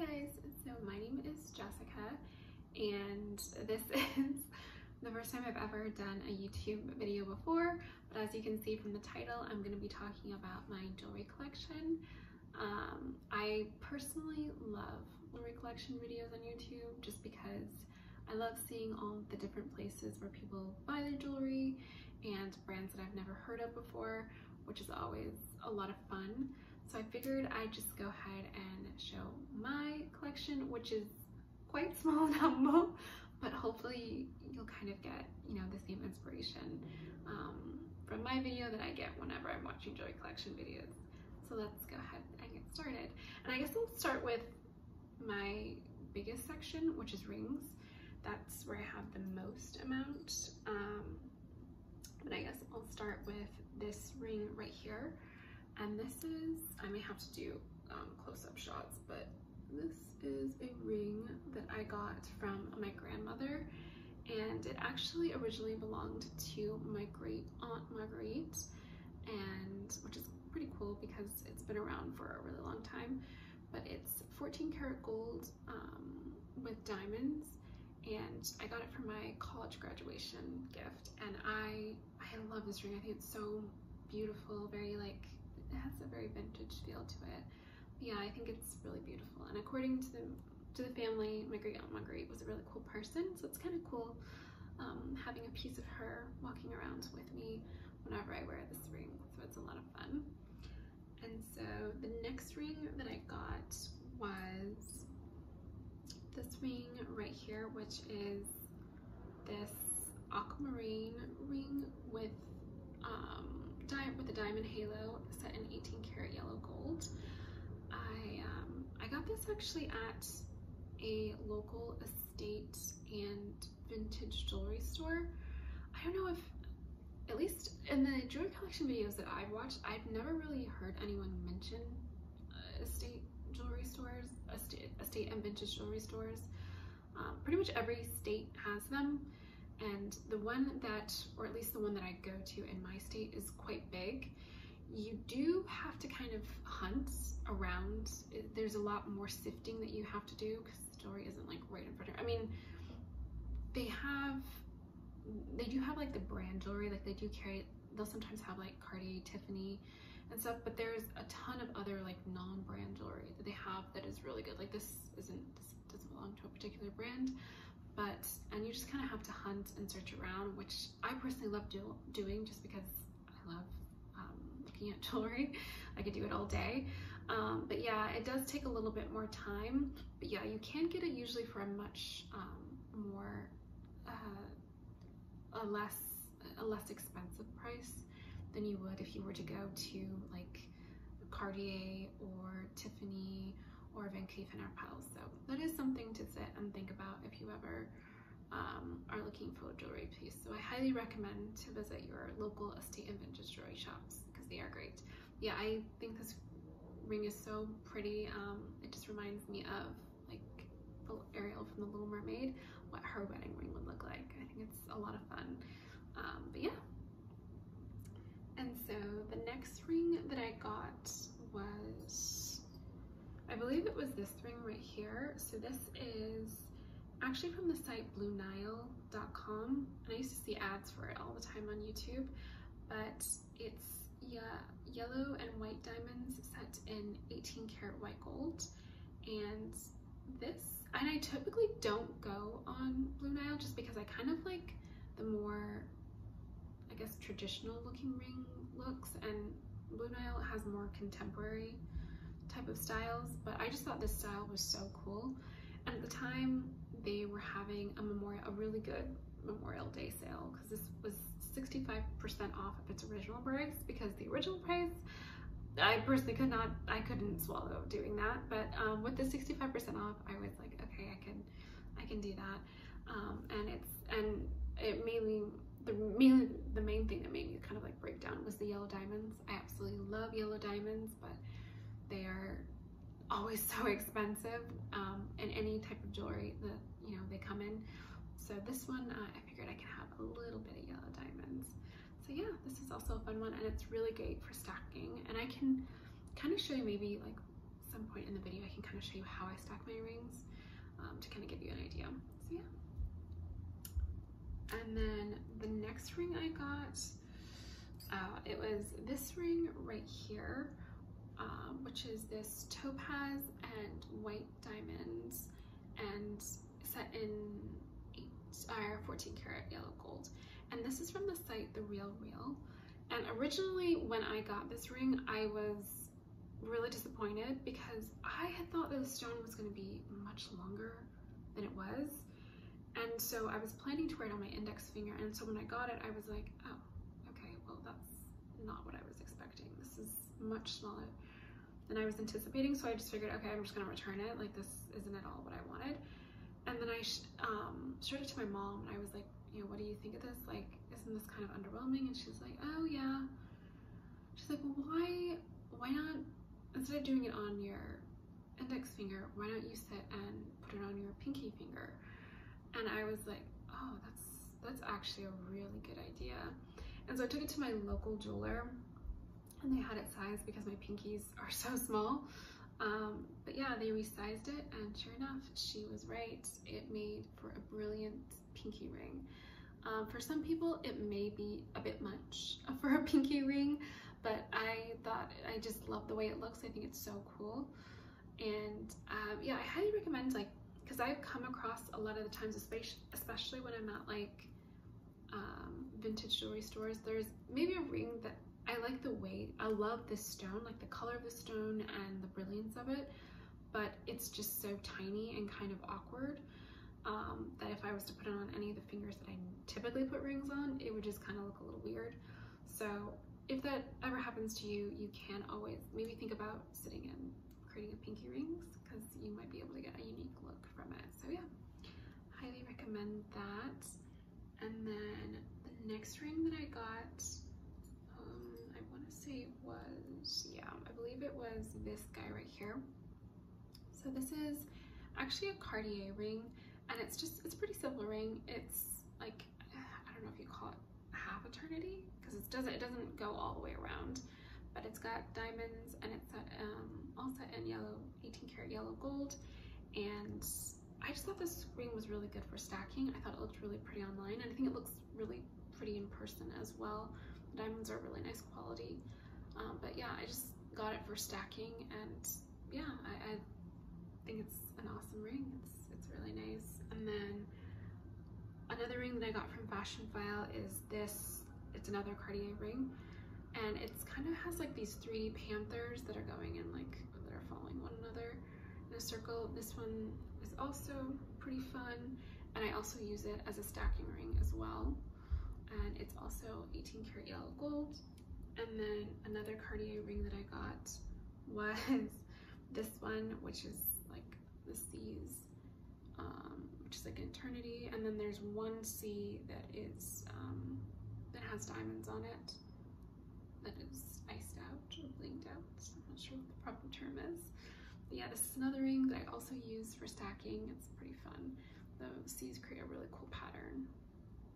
guys, so my name is Jessica and this is the first time I've ever done a YouTube video before, but as you can see from the title, I'm going to be talking about my jewelry collection. I personally love jewelry collection videos on YouTube just because I love seeing all the different places where people buy their jewelry and brands that I've never heard of before, which is always a lot of fun. So I figured I'd just go ahead and show my collection, which is quite small and humble, but hopefully you'll kind of get, the same inspiration from my video that I get whenever I'm watching jewelry collection videos. So let's go ahead and get started. And I guess I'll start with my biggest section, which is rings. That's where I have the most amount. But I guess I'll start with this ring right here. And this is, I may have to do close-up shots, but this is a ring that I got from my grandmother, and it actually originally belonged to my great aunt Marguerite, and which is pretty cool because it's been around for a really long time. But it's 14 karat gold with diamonds, and I got it for my college graduation gift, and I love this ring. I think it's so beautiful, very like, it has a very vintage feel to it. But yeah, I think it's really beautiful, and according to the family, my great aunt Marguerite was a really cool person, so it's kind of cool having a piece of her walking around with me whenever I wear this ring, so it's a lot of fun. And so the next ring that I got was this ring right here, which is this Aquamarine ring with a diamond halo set in 18 karat yellow gold. I got this actually at a local estate and vintage jewelry store. I don't know if, at least in the jewelry collection videos that I've watched, I've never really heard anyone mention estate jewelry stores, estate and vintage jewelry stores. Pretty much every state has them, and the one that, or at least the one that I go to in my state, is quite big. You do have to kind of hunt around. There's a lot more sifting that you have to do because the jewelry isn't like right in front of you. I mean, they do have like the brand jewelry, like they do carry, they'll sometimes have like Cartier, Tiffany and stuff, but there's a ton of other like non-brand jewelry that they have that is really good. Like this doesn't belong to a particular brand, and you just kind of have to hunt and search around, which I personally love doing just because I love looking at jewelry. I could do it all day. But yeah, it does take a little bit more time, but yeah, you can get it usually for a much more a less expensive price than you would if you were to go to like Cartier or Tiffany or Van Cleef & Arpels. So that is something to sit and think about if you ever are looking for a jewelry piece. So I highly recommend to visit your local estate and vintage jewelry shops because they are great. Yeah, I think this ring is so pretty. It just reminds me of like Ariel from The Little Mermaid, what her wedding ring would look like. I think it's a lot of fun. But yeah. And so the next ring that I got was, I believe it was this ring right here. So this is actually from the site BlueNile.com, and I used to see ads for it all the time on YouTube, but it's yellow and white diamonds set in 18 karat white gold. And I typically don't go on Blue Nile just because I kind of like the more, I guess, traditional looking ring looks, and Blue Nile has more contemporary type of styles, but I just thought this style was so cool. And at the time they were having a really good Memorial Day sale, because this was 65% off of its original price, because the original price, I personally couldn't swallow doing that, but with the 65% off, I was like, okay, I can do that. The main thing that made me kind of like break down was the yellow diamonds. I absolutely love yellow diamonds, but they are always so expensive in any type of jewelry that they come in. So this one, I figured I could have a little bit of yellow diamonds. So yeah, this is also a fun one, and it's really great for stacking. And I can kind of show you maybe like some point in the video, I can kind of show you how I stack my rings to kind of give you an idea. So yeah. And then the next ring I got, it was this ring right here, which is this topaz and white diamonds and set in 14 karat yellow gold. And this is from the site The Real Real. And originally when I got this ring, I was really disappointed because I had thought that the stone was going to be much longer than it was. And so I was planning to wear it on my index finger. And so when I got it, I was like, oh, okay, well, that's not what I was expecting. This is much smaller than I was anticipating. So I just figured, okay, I'm just going to return it. Like, this isn't at all what I wanted. And then I showed it to my mom, and I was like, you know, what do you think of this? Like, isn't this kind of underwhelming? And she's like, oh yeah. She's like, well, why not, instead of doing it on your index finger, why don't you sit and put it on your pinky finger? And I was like, oh, that's actually a really good idea. And so I took it to my local jeweler, and they had it sized because my pinkies are so small. But yeah, they resized it, and sure enough, she was right. It made for a brilliant pinky ring. For some people, it may be a bit much for a pinky ring, but I thought, I just love the way it looks. I think it's so cool. And yeah, I highly recommend, like, because I've come across a lot of the times, especially when I'm at like vintage jewelry stores, there's maybe a ring that I like the weight. I love this stone, like the color of the stone and the brilliance of it, but it's just so tiny and kind of awkward that if I was to put it on any of the fingers that I typically put rings on, it would just kind of look a little weird. So if that ever happens to you, you can always maybe think about sitting and creating a pinky rings, because you might be able to get a unique look from it. So yeah, highly recommend that. And then the next ring that I got, I want to say it was, yeah, I believe it was this guy right here. So this is actually a Cartier ring, and it's a pretty simple ring. It's like, I don't know if you call it half eternity, because it doesn't go all the way around, but it's got diamonds, and it's all set in yellow, 18 karat yellow gold. And I just thought this ring was really good for stacking. I thought it looked really pretty online, and I think it looks really pretty in person as well. The diamonds are really nice quality. But yeah, I just got it for stacking, and yeah, I think it's an awesome ring. It's really nice. And then another ring that I got from Fashion File is this. It's another Cartier ring, and it's kind of has like these 3 panthers that are going in, like, that are following one another in a circle. This one is also pretty fun, and I also use it as a stacking ring as well. And it's also 18 karat yellow gold. And then another Cartier ring that I got was this one, which is like the C's, which is like an eternity. And then there's one C that is that has diamonds on it, that is iced out or blinged out. I'm not sure what the proper term is. But yeah, this is another ring that I also use for stacking. It's pretty fun. The C's create a really cool pattern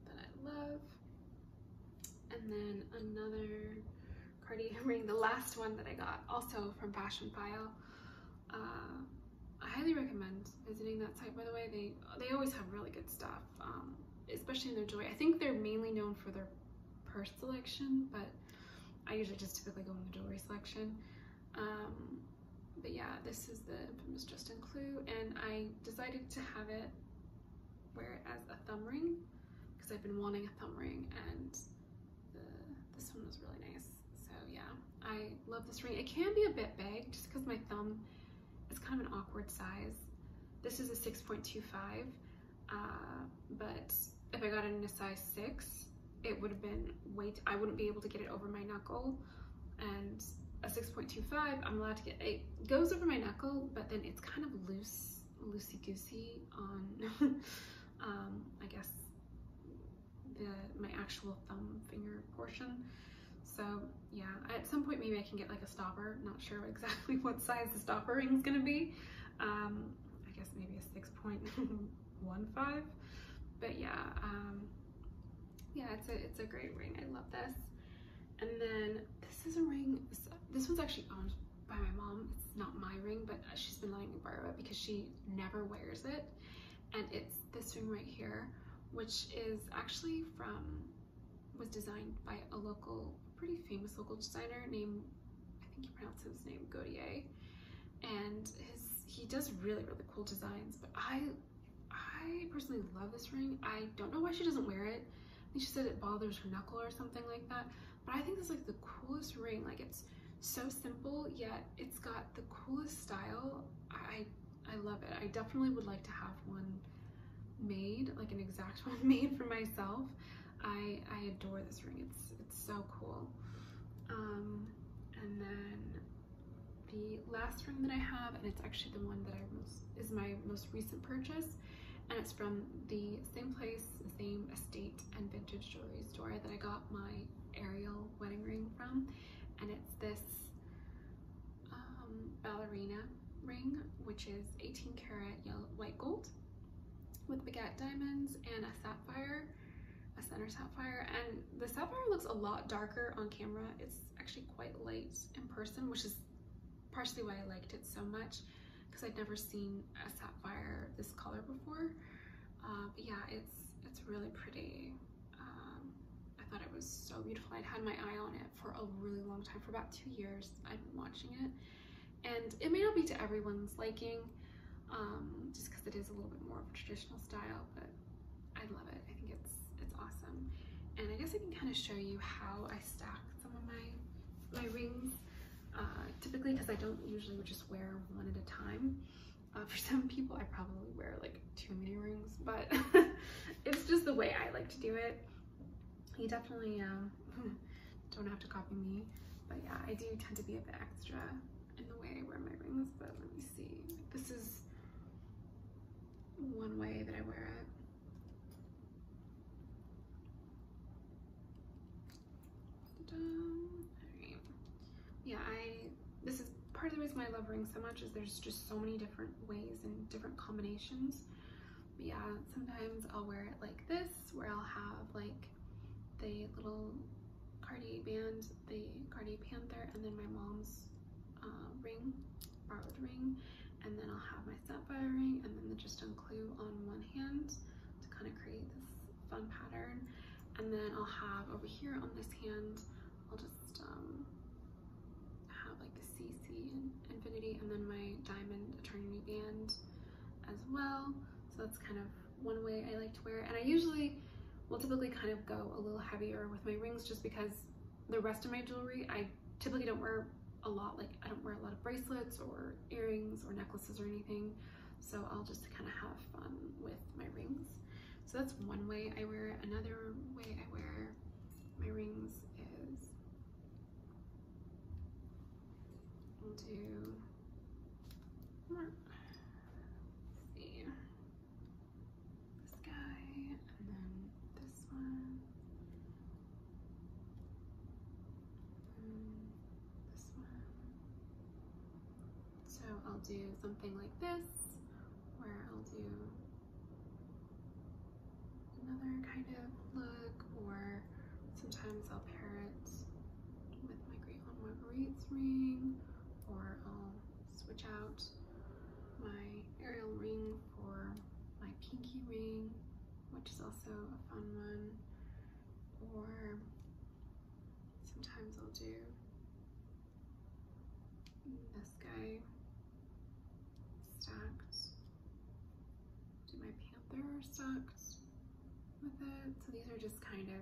that I love. And then another Cartier ring, the last one that I got, also from Fashion File. I highly recommend visiting that site, by the way. They always have really good stuff, especially in their jewelry. I think they're mainly known for their purse selection, but I usually just typically go in the jewelry section. But yeah, this is the infamous Justin Clue, and I decided to have it, wear it as a thumb ring, because I've been wanting a thumb ring, and this one was really nice. So yeah, I love this ring. It can be a bit big just because my thumb is kind of an awkward size. This is a 6.25, but if I got it in a size 6, it would have been I wouldn't be able to get it over my knuckle. And a 6.25, I'm allowed to get, it goes over my knuckle, but then it's kind of loosey-goosey on, I guess, my actual thumb finger portion. So yeah, at some point maybe I can get like a stopper. Not sure exactly what size the stopper ring is gonna be. I guess maybe a 6.15. But yeah, yeah, it's a great ring. I love this. And then this is a ring. This one's actually owned by my mom. It's not my ring, but she's been letting me borrow it because she never wears it. And it's this ring right here, which is actually was designed by a pretty famous local designer named, I think you pronounce his name, Gautier. And he does really, really cool designs, but I personally love this ring. I don't know why she doesn't wear it. I think she said it bothers her knuckle or something like that, but I think this is like the coolest ring. Like, it's so simple, yet it's got the coolest style. I love it. I definitely would like to have one made, like an exact one made for myself. I adore this ring. It's so cool. And then the last ring that I have, and it's actually the one that is my most recent purchase, and it's from the same place, the same estate and vintage jewelry store that I got my Ariel wedding ring from, and it's this Ballerina Ring, which is 18 karat white gold with baguette diamonds and a sapphire, a center sapphire. And the sapphire looks a lot darker on camera. It's actually quite light in person, which is partially why I liked it so much, because I'd never seen a sapphire this color before. But yeah, it's really pretty. I thought it was so beautiful. I'd had my eye on it for a really long time, for about 2 years. I've been watching it, and it may not be to everyone's liking, just because it is a little bit more of a traditional style, but I love it. I think it's awesome. And I guess I can kind of show you how I stack some of my rings. Typically, because I don't usually just wear one at a time. For some people, I probably wear like too many rings, but it's just the way I like to do it. You definitely don't have to copy me, but yeah, I do tend to be a bit extra in the way I wear my rings. But let me see. This is one way that I wear it. Yeah, this is part of the reason why I love rings so much, is there's just so many different ways and different combinations. But yeah, sometimes I'll wear it like this, where I'll have like the little Cartier band, the Cartier Panther, and then my mom's ring, borrowed ring, and then I'll have my sapphire ring, and then just unclue on one hand to kind of create this fun pattern. And then I'll have over here on this hand, I'll just have like the CC and Infinity, and then my diamond eternity band as well. So that's kind of one way I like to wear it. And I usually will typically kind of go a little heavier with my rings, just because the rest of my jewelry, I typically don't wear a lot. Like, I don't wear a lot of bracelets or earrings or necklaces or anything. So I'll just kind of have fun with my rings. So that's one way I wear it. Another way I wear my rings is I'll do, let's see, this guy, and then this one, and this one. So I'll do something like this, where I'll do another kind of look, or sometimes I'll pair it with my Great on Marguerite's ring, or I'll switch out my Ariel ring for my pinky ring, which is also a fun one, or sometimes I'll do this guy stacked, do my Panther stacked with it. So these are just kind of,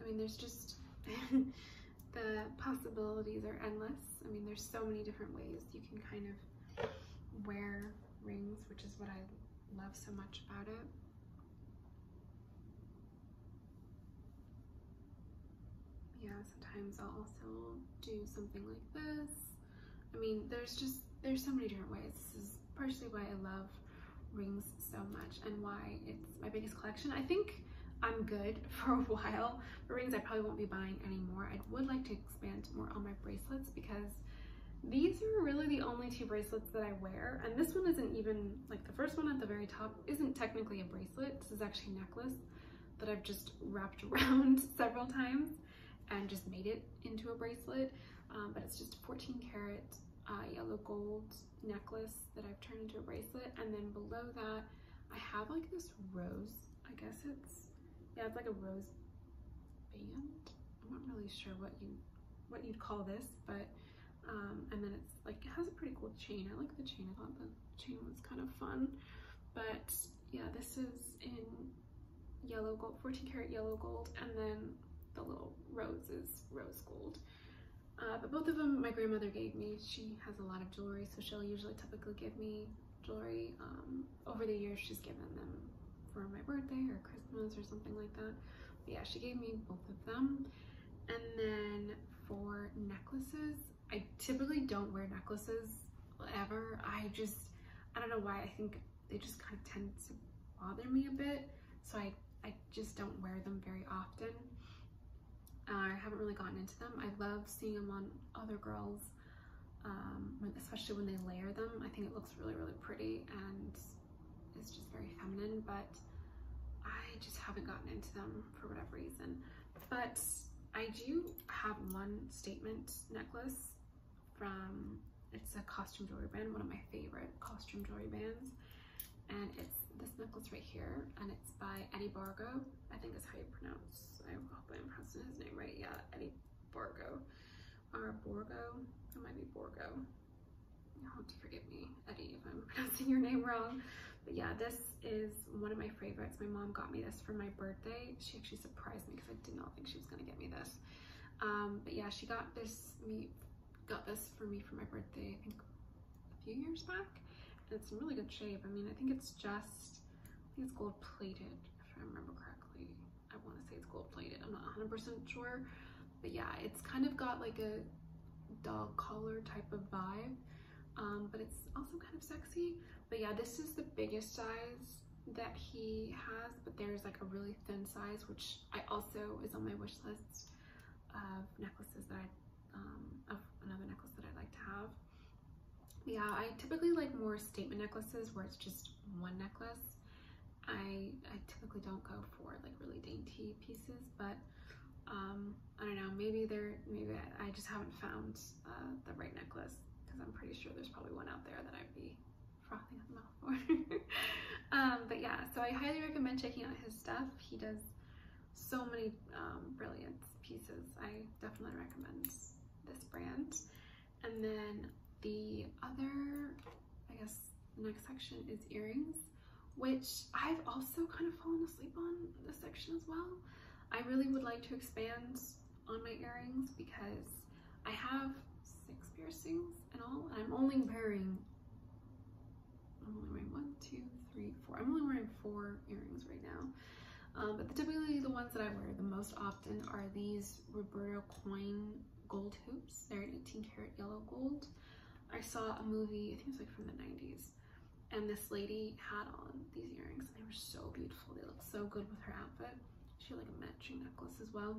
I mean, there's just the possibilities are endless. I mean, there's so many different ways you can kind of wear rings, which is what I love so much about it. Yeah, sometimes I'll also do something like this. I mean, there's so many different ways. This is partially why I love rings so much and why it's my biggest collection. I think I'm good for a while. For rings, I probably won't be buying anymore. I would like to expand more on my bracelets, because these are really the only 2 bracelets that I wear. And this one isn't even, like, the first one at the very top isn't technically a bracelet. This is actually a necklace that I've just wrapped around several times and just made it into a bracelet. But it's just 14 karat yellow gold necklace that I've turned into a bracelet, and then below that I have like this rose, I guess it's, yeah, it's like a rose band. I'm not really sure what you'd call this, but and then it's like, it has a pretty cool chain. I like the chain. I thought the chain was kind of fun. But yeah, this is in yellow gold, 14 karat yellow gold, and then the little rose is rose gold. But both of them my grandmother gave me. She has a lot of jewelry, so she'll usually typically give me jewelry. Over the years she's given them for my birthday or Christmas or something like that. But yeah, she gave me both of them. And then for necklaces, I typically don't wear necklaces ever. I don't know why. I think they just kind of tend to bother me a bit, so I just don't wear them very often. I haven't really gotten into them. I love seeing them on other girls, especially when they layer them. I think it looks really, really pretty, and it's just very feminine, but I just haven't gotten into them for whatever reason. But I do have one statement necklace from, it's a costume jewelry brand, one of my favorite costume jewelry bands, and it's this necklace right here, and it's by Eddie Bargo. I think that's how you pronounce, I hope I'm pronouncing his name right. Yeah, Eddie Bargo, or Borgo, it might be Borgo. You'll have to forgive me, Eddie, if I'm pronouncing your name wrong. But yeah, this is one of my favorites. My mom got me this for my birthday. She actually surprised me because I did not think she was gonna get me this. But yeah, she got this for me for my birthday, I think a few years back. And it's in really good shape. I mean, I think it's gold plated, if I remember correctly. I want to say it's gold plated. I'm not 100% sure, but yeah, it's kind of got like a dog collar type of vibe, but it's also kind of sexy. But yeah, this is the biggest size that he has, but there's like a really thin size, which I also is on my wish list of necklaces that of another necklace that I'd like to have. Yeah, I typically like more statement necklaces where it's just one necklace. I typically don't go for like really dainty pieces, but I don't know, maybe I just haven't found the right necklace, because I'm pretty sure there's probably one out there that I'd be frothing at the mouth for. But yeah, so I highly recommend checking out his stuff. He does so many brilliant pieces. I definitely recommend this brand. And then the other, I guess the next section is earrings, which I've also kind of fallen asleep on this section as well. I really would like to expand on my earrings because I have 6 piercings in all, and I'm only wearing 1, 2, 3, 4. I'm only wearing 4 earrings right now. But typically the ones that I wear the most often are these Roberto Coin gold hoops. They're 18 karat yellow gold. I saw a movie, I think it was like from the 90s, and this lady had on these earrings, and they were so beautiful. They looked so good with her outfit. She had like a matching necklace as well,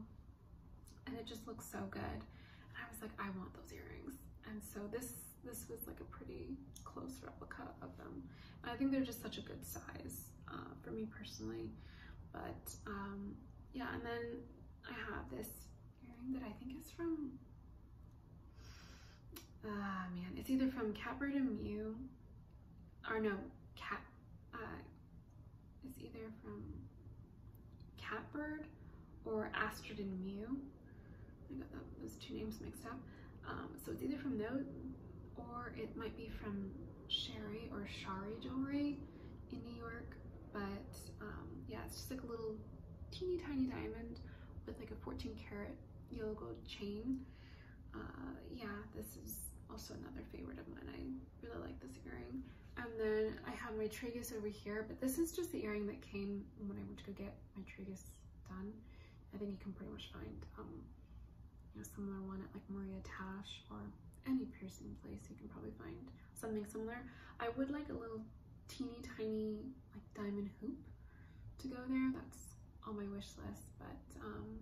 and it just looked so good. And I was like, I want those earrings. And so this was like a pretty close replica of them. And I think they're just such a good size for me personally. But yeah, and then I have this earring that I think is from, man, it's either from Catbird and Mew, or no, it's either from Catbird or Astrid and Mew. I got those 2 names mixed up. So it's either from those, or it might be from Sherry or Shari Jewelry in New York. But yeah, it's just like a little teeny tiny diamond with like a 14 karat yellow gold chain. Yeah, this is also another favorite of mine. I really like this earring. And then I have my Tragus over here, but this is just the earring that came when I went to go get my Tragus done. I think you can pretty much find a similar one at like Maria Tash or any piercing place. You can probably find something similar. I would like a little teeny tiny like diamond hoop to go there. That's on my wish list, but I'll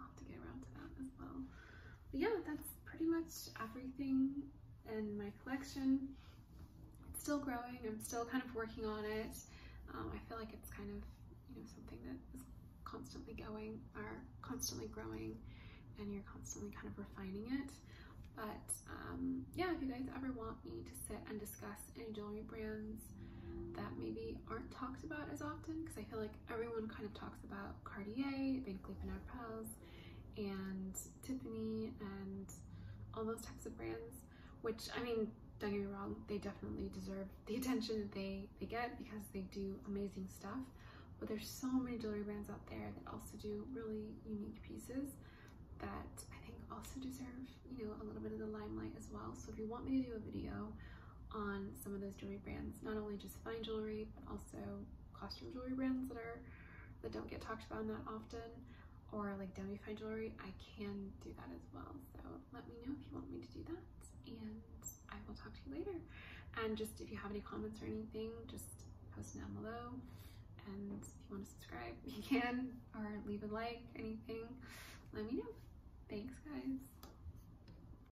have to get around to that as well. But yeah, that's pretty much everything in my collection. It's still growing. I'm still kind of working on it. I feel like it's kind of, something that is constantly going or constantly growing, and you're constantly kind of refining it. But yeah, if you guys ever want me to sit and discuss any jewelry brands that maybe aren't talked about as often, because I feel like everyone kind of talks about Cartier, Van Cleef & Arpels, and Tiffany, and all those types of brands, which, I mean, don't get me wrong, they definitely deserve the attention that they get because they do amazing stuff. But there's so many jewelry brands out there that also do really unique pieces that I think also deserve, you know, a little bit of the limelight as well. So if you want me to do a video on some of those jewelry brands, not only just fine jewelry, but also costume jewelry brands that don't get talked about that often, or like Demi-fine jewelry, I can do that as well. So let me know if you want me to do that, and I will talk to you later. And just if you have any comments or anything, just post them down below. And if you want to subscribe, you can, or leave a like, anything, let me know. Thanks, guys.